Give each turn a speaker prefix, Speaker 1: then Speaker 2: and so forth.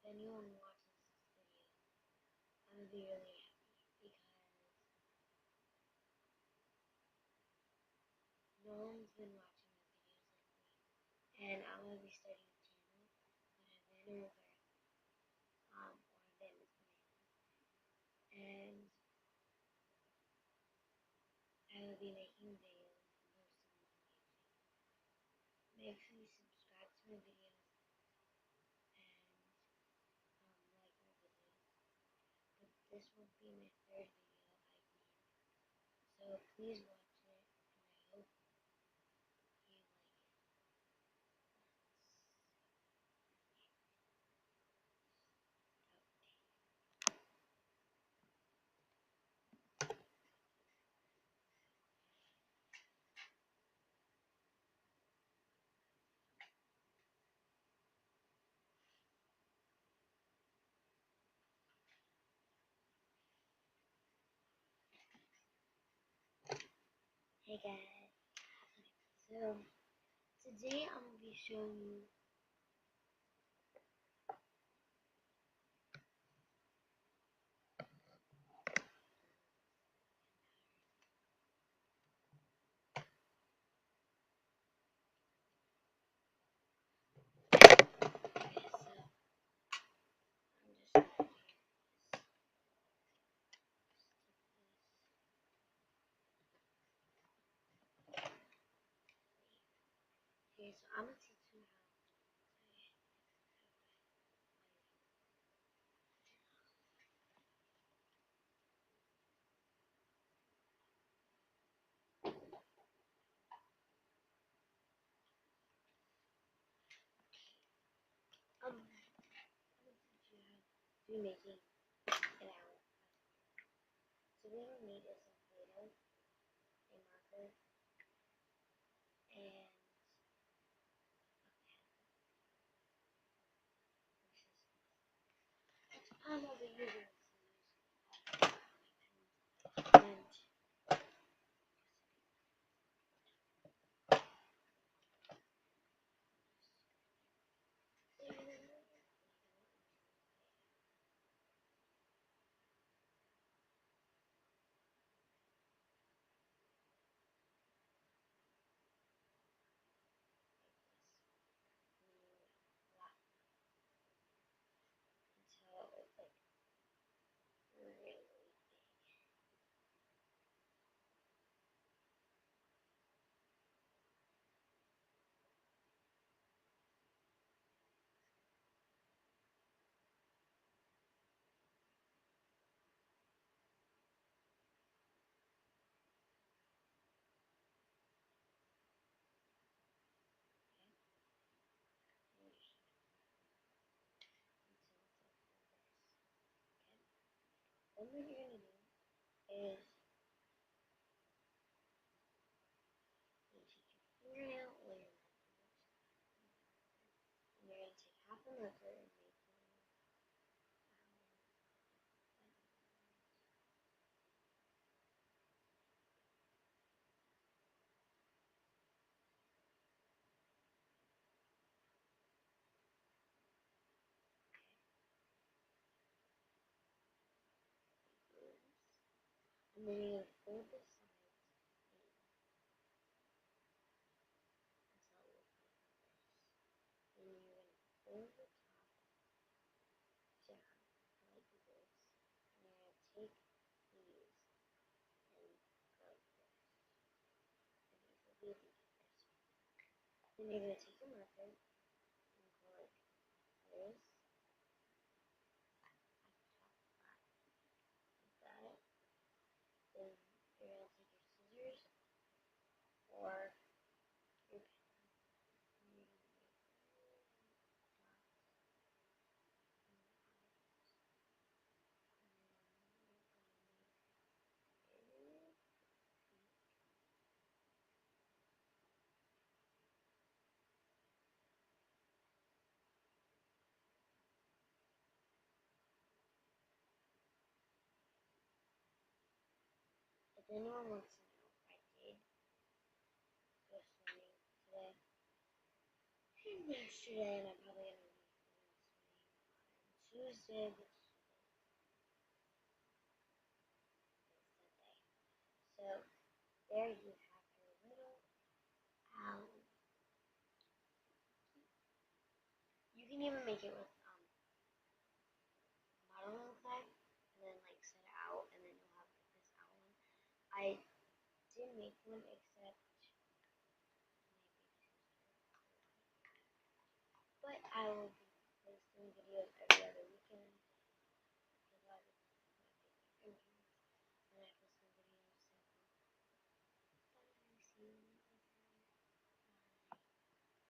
Speaker 1: anyone watches this video, I'm gonna be really happy because no one's been watching my videos like me. And I'm gonna be starting a channel called Havana or Havana's Banana. And I will be making videos and posting them on YouTube. Make sure you subscribe to my videos and like my videos. But this will be my third video I've made. So please watch it and I hope you like it. Hey guys. So today I'm gonna be showing you Okay, so I'm gonna teach you how. I'm gonna teach you how to be making an hour. So what we need is some Play-Doh, a marker, and I'm gonna be using and until it's like really big. Then what you're gonna do is you take your fingernail or your marker, and you're gonna take half a marker and make and then you're gonna fold the sides until it looks like this. And you're gonna fold the top down like this. And you're gonna take these and go like this. And these will be like this. Then you're gonna take a marker and go like this at the top, like that. Then you're gonna take your scissors or your pen and you're gonna make if anyone wants to know if I did go swimming today and yesterday, and I'm probably gonna be going swimming Tuesday the Sunday. So there you have your little um you can even make it with modeling clay and then like set it out and then you'll have like this outline. I didn't make one except maybe Tuesday, but I will